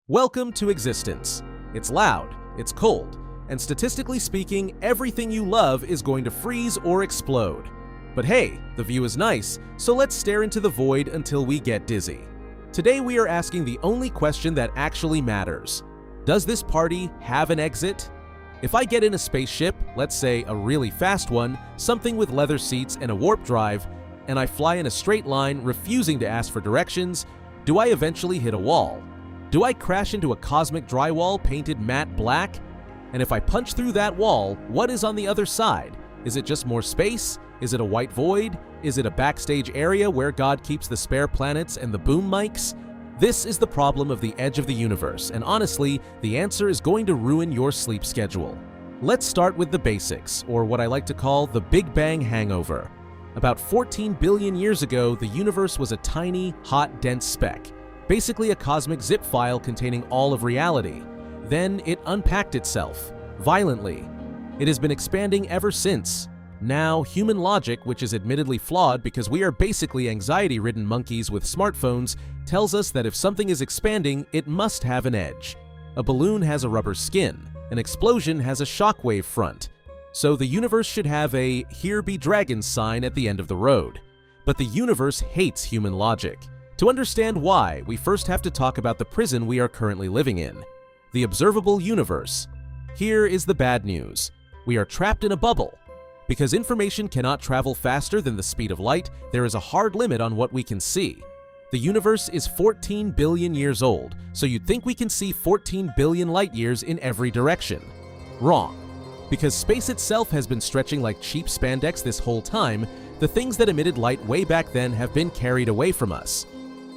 Welcome to existence. It's loud, it's cold, and statistically speaking, everything you love is going to freeze or explode. But hey, the view is nice, so let's stare into the void until we get dizzy. Today we are asking the only question that actually matters. Does this party have an exit? If I get in a spaceship, let's say a really fast one, something with leather seats and a warp drive, and I fly in a straight line, refusing to ask for directions, do I eventually hit a wall? Do I crash into a cosmic drywall painted matte black? And if I punch through that wall, what is on the other side? Is it just more space? Is it a white void? Is it a backstage area where God keeps the spare planets and the boom mics? This is the problem of the edge of the universe, and honestly, the answer is going to ruin your sleep schedule. Let's start with the basics, or what I like to call the Big Bang hangover. About 14 billion years ago, the universe was a tiny, hot, dense speck, basically a cosmic zip file containing all of reality. Then it unpacked itself, violently. It has been expanding ever since. Now, human logic, which is admittedly flawed because we are basically anxiety-ridden monkeys with smartphones, tells us that if something is expanding, it must have an edge. A balloon has a rubber skin. An explosion has a shockwave front. So the universe should have a "Here be dragons" sign at the end of the road. But the universe hates human logic. To understand why, we first have to talk about the prison we are currently living in. The observable universe. Here is the bad news. We are trapped in a bubble. Because information cannot travel faster than the speed of light, there is a hard limit on what we can see. The universe is 14 billion years old, so you'd think we can see 14 billion light years in every direction. Wrong. Because space itself has been stretching like cheap spandex this whole time, the things that emitted light way back then have been carried away from us.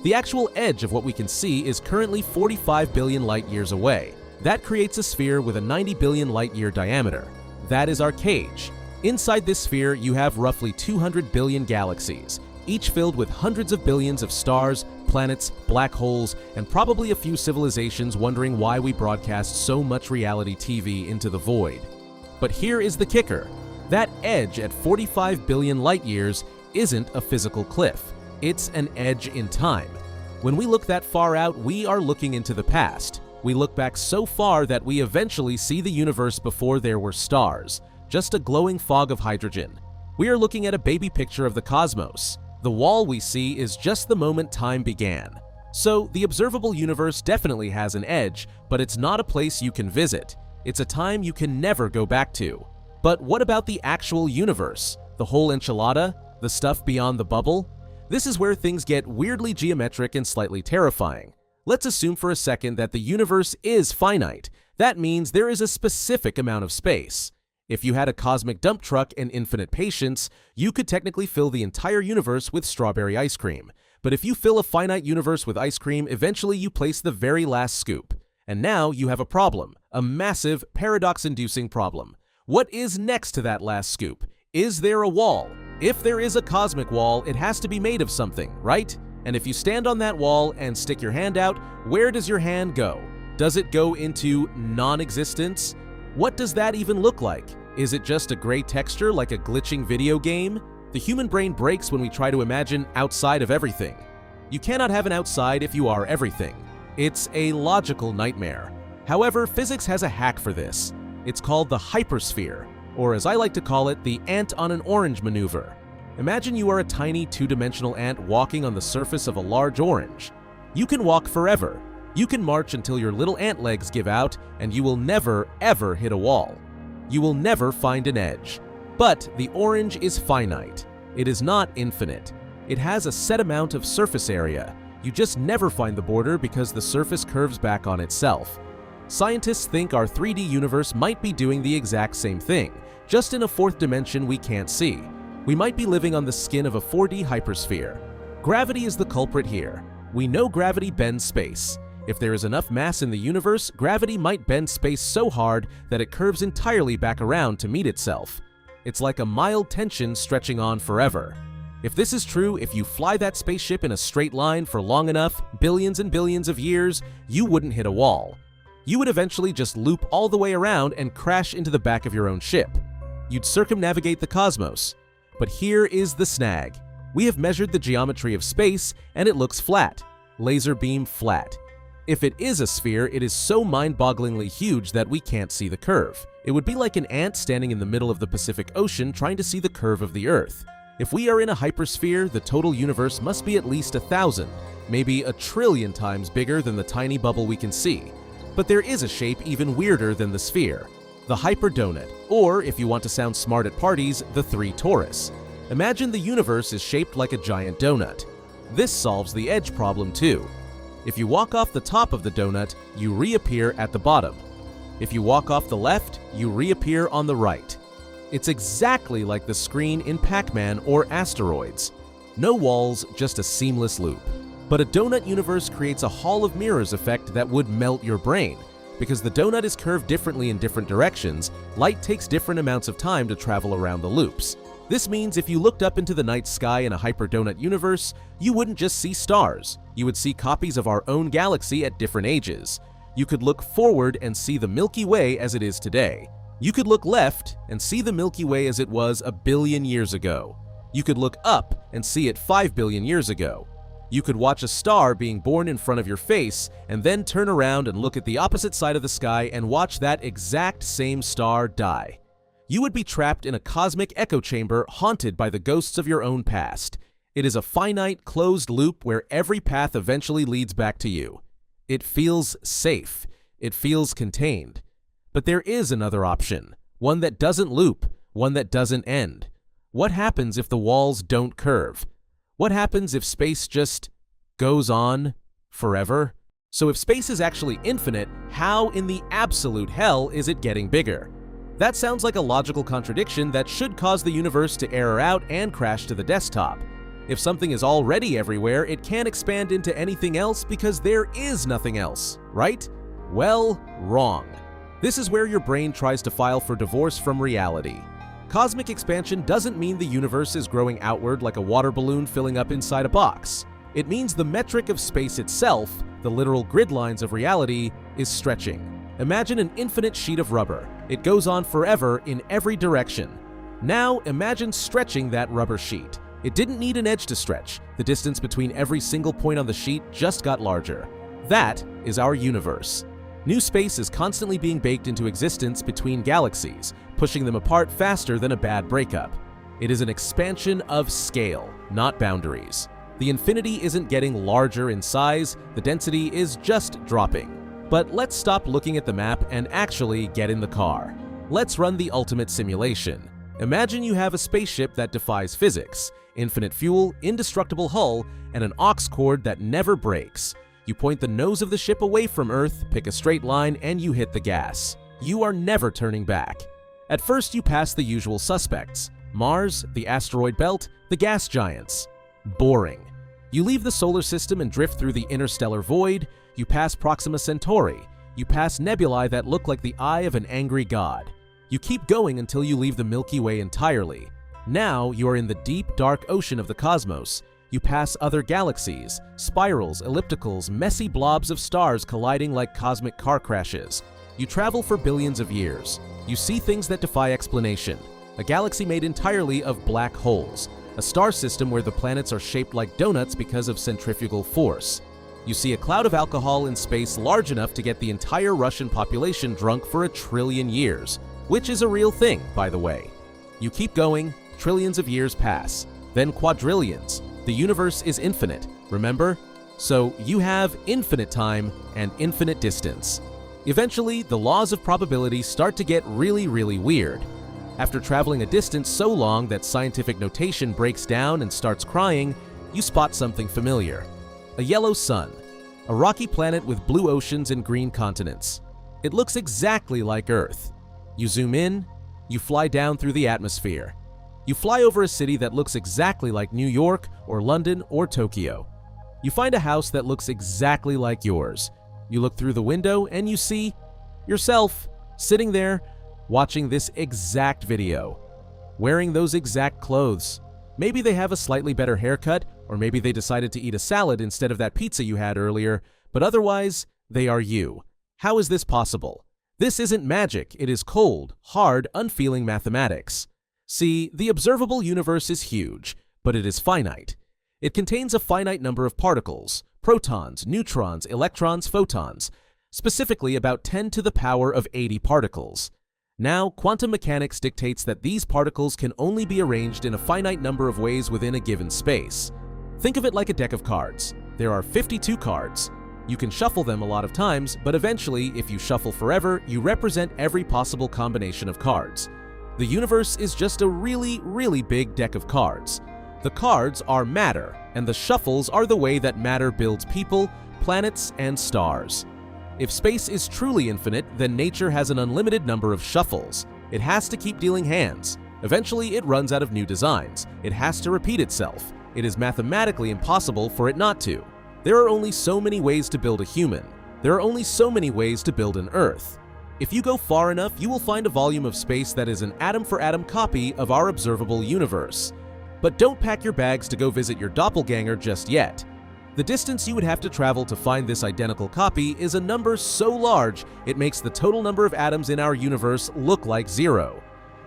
The actual edge of what we can see is currently 45 billion light years away. That creates a sphere with a 90 billion light year diameter. That is our cage. Inside this sphere, you have roughly 200 billion galaxies, each filled with hundreds of billions of stars, planets, black holes, and probably a few civilizations wondering why we broadcast so much reality TV into the void. But here is the kicker. That edge at 45 billion light years isn't a physical cliff. It's an edge in time. When we look that far out, we are looking into the past. We look back so far that we eventually see the universe before there were stars, just a glowing fog of hydrogen. We are looking at a baby picture of the cosmos. The wall we see is just the moment time began. So the observable universe definitely has an edge, but it's not a place you can visit. It's a time you can never go back to. But what about the actual universe? The whole enchilada? The stuff beyond the bubble? This is where things get weirdly geometric and slightly terrifying. Let's assume for a second that the universe is finite. That means there is a specific amount of space. If you had a cosmic dump truck and infinite patience, you could technically fill the entire universe with strawberry ice cream. But if you fill a finite universe with ice cream, eventually you place the very last scoop. And now you have a problem, a massive, paradox-inducing problem. What is next to that last scoop? Is there a wall? If there is a cosmic wall, it has to be made of something, right? And if you stand on that wall and stick your hand out, where does your hand go? Does it go into non-existence? What does that even look like? Is it just a gray texture like a glitching video game? The human brain breaks when we try to imagine outside of everything. You cannot have an outside if you are everything. It's a logical nightmare. However, physics has a hack for this. It's called the hypersphere, or as I like to call it, the ant on an orange maneuver. Imagine you are a tiny two-dimensional ant walking on the surface of a large orange. You can walk forever. You can march until your little ant legs give out, and you will never, ever hit a wall. You will never find an edge. But the orange is finite. It is not infinite. It has a set amount of surface area. You just never find the border because the surface curves back on itself. Scientists think our 3D universe might be doing the exact same thing, just in a fourth dimension we can't see. We might be living on the skin of a 4D hypersphere. Gravity is the culprit here. We know gravity bends space. If there is enough mass in the universe, gravity might bend space so hard that it curves entirely back around to meet itself. It's like a mild tension stretching on forever. If this is true, if you fly that spaceship in a straight line for long enough, billions and billions of years, you wouldn't hit a wall. You would eventually just loop all the way around and crash into the back of your own ship. You'd circumnavigate the cosmos. But here is the snag. We have measured the geometry of space, and it looks flat. Laser beam flat. If it is a sphere, it is so mind-bogglingly huge that we can't see the curve. It would be like an ant standing in the middle of the Pacific Ocean trying to see the curve of the Earth. If we are in a hypersphere, the total universe must be at least 1,000, maybe 1,000,000,000,000 times bigger than the tiny bubble we can see. But there is a shape even weirder than the sphere: the hyperdonut, or if you want to sound smart at parties, the 3 torus. Imagine the universe is shaped like a giant donut. This solves the edge problem too. If you walk off the top of the donut, you reappear at the bottom. If you walk off the left, you reappear on the right. It's exactly like the screen in Pac-Man or Asteroids. No walls, just a seamless loop. But a donut universe creates a hall of mirrors effect that would melt your brain. Because the donut is curved differently in different directions, light takes different amounts of time to travel around the loops. This means if you looked up into the night sky in a hyperdonut universe, you wouldn't just see stars. You would see copies of our own galaxy at different ages. You could look forward and see the Milky Way as it is today. You could look left and see the Milky Way as it was 1,000,000,000 years ago. You could look up and see it 5,000,000,000 years ago. You could watch a star being born in front of your face and then turn around and look at the opposite side of the sky and watch that exact same star die. You would be trapped in a cosmic echo chamber haunted by the ghosts of your own past. It is a finite, closed loop where every path eventually leads back to you. It feels safe. It feels contained. But there is another option, one that doesn't loop, one that doesn't end. What happens if the walls don't curve? What happens if space just goes on forever? So if space is actually infinite, how in the absolute hell is it getting bigger? That sounds like a logical contradiction that should cause the universe to error out and crash to the desktop. If something is already everywhere, it can't expand into anything else because there is nothing else, right? Well, wrong. This is where your brain tries to file for divorce from reality. Cosmic expansion doesn't mean the universe is growing outward like a water balloon filling up inside a box. It means the metric of space itself, the literal grid lines of reality, is stretching. Imagine an infinite sheet of rubber. It goes on forever in every direction. Now imagine stretching that rubber sheet. It didn't need an edge to stretch. The distance between every single point on the sheet just got larger. That is our universe. New space is constantly being baked into existence between galaxies, pushing them apart faster than a bad breakup. It is an expansion of scale, not boundaries. The infinity isn't getting larger in size, the density is just dropping. But let's stop looking at the map and actually get in the car. Let's run the ultimate simulation. Imagine you have a spaceship that defies physics, infinite fuel, indestructible hull, and an aux cord that never breaks. You point the nose of the ship away from Earth, pick a straight line, and you hit the gas. You are never turning back. At first, you pass the usual suspects: Mars, the asteroid belt, the gas giants. Boring. You leave the solar system and drift through the interstellar void. You pass Proxima Centauri. You pass nebulae that look like the eye of an angry god. You keep going until you leave the Milky Way entirely. Now you are in the deep, dark ocean of the cosmos. You pass other galaxies, spirals, ellipticals, messy blobs of stars colliding like cosmic car crashes. You travel for billions of years. You see things that defy explanation. A galaxy made entirely of black holes. A star system where the planets are shaped like donuts because of centrifugal force. You see a cloud of alcohol in space large enough to get the entire Russian population drunk for 1,000,000,000,000 years, which is a real thing, by the way. You keep going, trillions of years pass, then quadrillions. The universe is infinite, remember? So you have infinite time and infinite distance. Eventually, the laws of probability start to get really, really weird. After traveling a distance so long that scientific notation breaks down and starts crying, you spot something familiar. A yellow sun, a rocky planet with blue oceans and green continents. It looks exactly like Earth. You zoom in, you fly down through the atmosphere. You fly over a city that looks exactly like New York or London or Tokyo. You find a house that looks exactly like yours. You look through the window and you see yourself sitting there watching this exact video, wearing those exact clothes. Maybe they have a slightly better haircut, or maybe they decided to eat a salad instead of that pizza you had earlier, but otherwise, they are you. How is this possible? This isn't magic, it is cold, hard, unfeeling mathematics. See, the observable universe is huge, but it is finite. It contains a finite number of particles, protons, neutrons, electrons, photons, specifically about 10 to the power of 80 particles. Now, quantum mechanics dictates that these particles can only be arranged in a finite number of ways within a given space. Think of it like a deck of cards. There are 52 cards. You can shuffle them a lot of times, but eventually, if you shuffle forever, you represent every possible combination of cards. The universe is just a really, really big deck of cards. The cards are matter, and the shuffles are the way that matter builds people, planets, and stars. If space is truly infinite, then nature has an unlimited number of shuffles. It has to keep dealing hands. Eventually, it runs out of new designs. It has to repeat itself. It is mathematically impossible for it not to. There are only so many ways to build a human. There are only so many ways to build an Earth. If you go far enough, you will find a volume of space that is an atom-for-atom copy of our observable universe. But don't pack your bags to go visit your doppelganger just yet. The distance you would have to travel to find this identical copy is a number so large it makes the total number of atoms in our universe look like 0.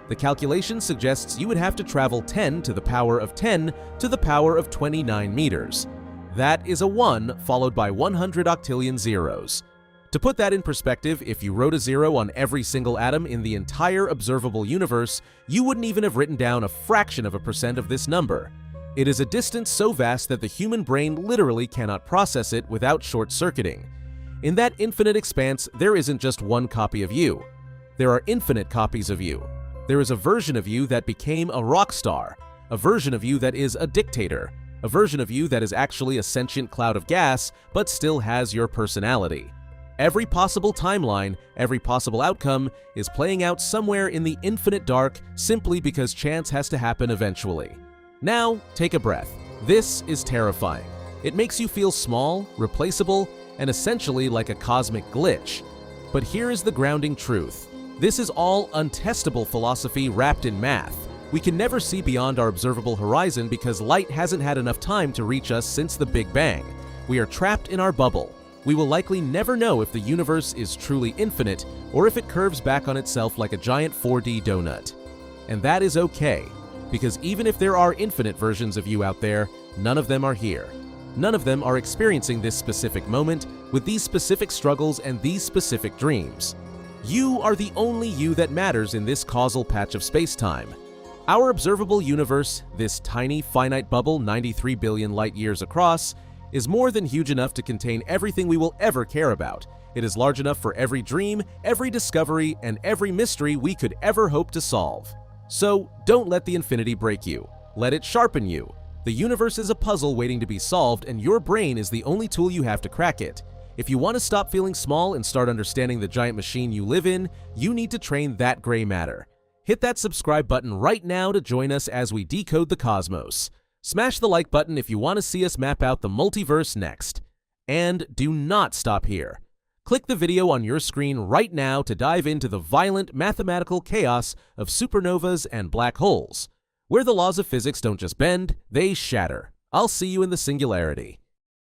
The calculation suggests you would have to travel 10 to the power of 10 to the power of 29 meters. That is a 1 followed by 100 octillion zeros. To put that in perspective, if you wrote a 0 on every single atom in the entire observable universe, you wouldn't even have written down a fraction of a percent of this number. It is a distance so vast that the human brain literally cannot process it without short-circuiting. In that infinite expanse, there isn't just one copy of you. There are infinite copies of you. There is a version of you that became a rock star, a version of you that is a dictator, a version of you that is actually a sentient cloud of gas but still has your personality. Every possible timeline, every possible outcome is playing out somewhere in the infinite dark simply because chance has to happen eventually. Now, take a breath. This is terrifying. It makes you feel small, replaceable, and essentially like a cosmic glitch. But here is the grounding truth. This is all untestable philosophy wrapped in math. We can never see beyond our observable horizon because light hasn't had enough time to reach us since the Big Bang. We are trapped in our bubble. We will likely never know if the universe is truly infinite or if it curves back on itself like a giant 4D donut. And that is okay, because even if there are infinite versions of you out there, none of them are here. None of them are experiencing this specific moment with these specific struggles and these specific dreams. You are the only you that matters in this causal patch of space-time. Our observable universe, this tiny finite bubble 93 billion light-years across, is more than huge enough to contain everything we will ever care about. It is large enough for every dream, every discovery, and every mystery we could ever hope to solve. So, don't let the infinity break you. Let it sharpen you. The universe is a puzzle waiting to be solved, and your brain is the only tool you have to crack it. If you want to stop feeling small and start understanding the giant machine you live in, you need to train that gray matter. Hit that subscribe button right now to join us as we decode the cosmos. Smash the like button if you want to see us map out the multiverse next. And do not stop here. Click the video on your screen right now to dive into the violent mathematical chaos of supernovas and black holes, where the laws of physics don't just bend, they shatter. I'll see you in the singularity.